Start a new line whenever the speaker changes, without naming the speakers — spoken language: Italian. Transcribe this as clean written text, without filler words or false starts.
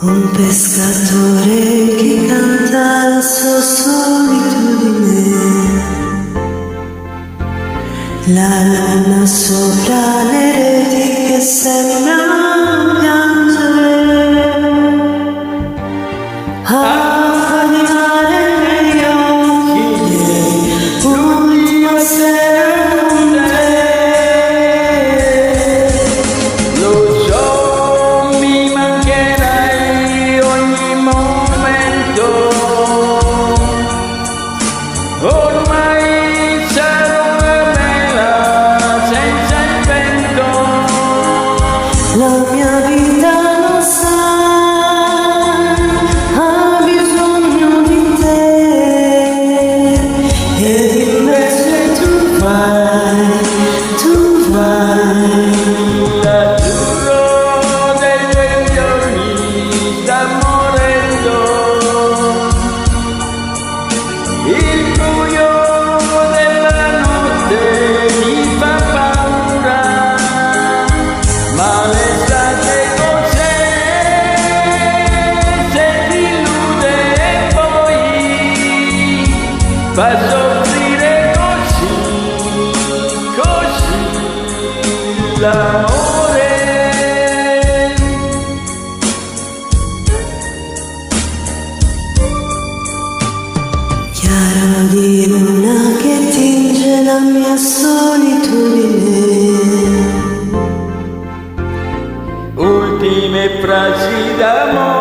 Un pescatore che canta la sua solitudine, la luna sopra le reti che sembrano piangere. Acqua di mare negli occhi miei, l'ultima sera con te.
Lo so, mi mancherai ogni momento. Ormai sarò una vela senza il vento.
La mia vita lo sa, ha bisogno di te, ed invece tu vai.
L'azzurro dei tuoi occhi sta morendo. Il buio della notte mi fa paura, ma l'estate cos'è se ti illude e poi fa soffrire così l'amore.
Chiaro di luna che tinge la mia solitudine,
Ultime frasi d'amore.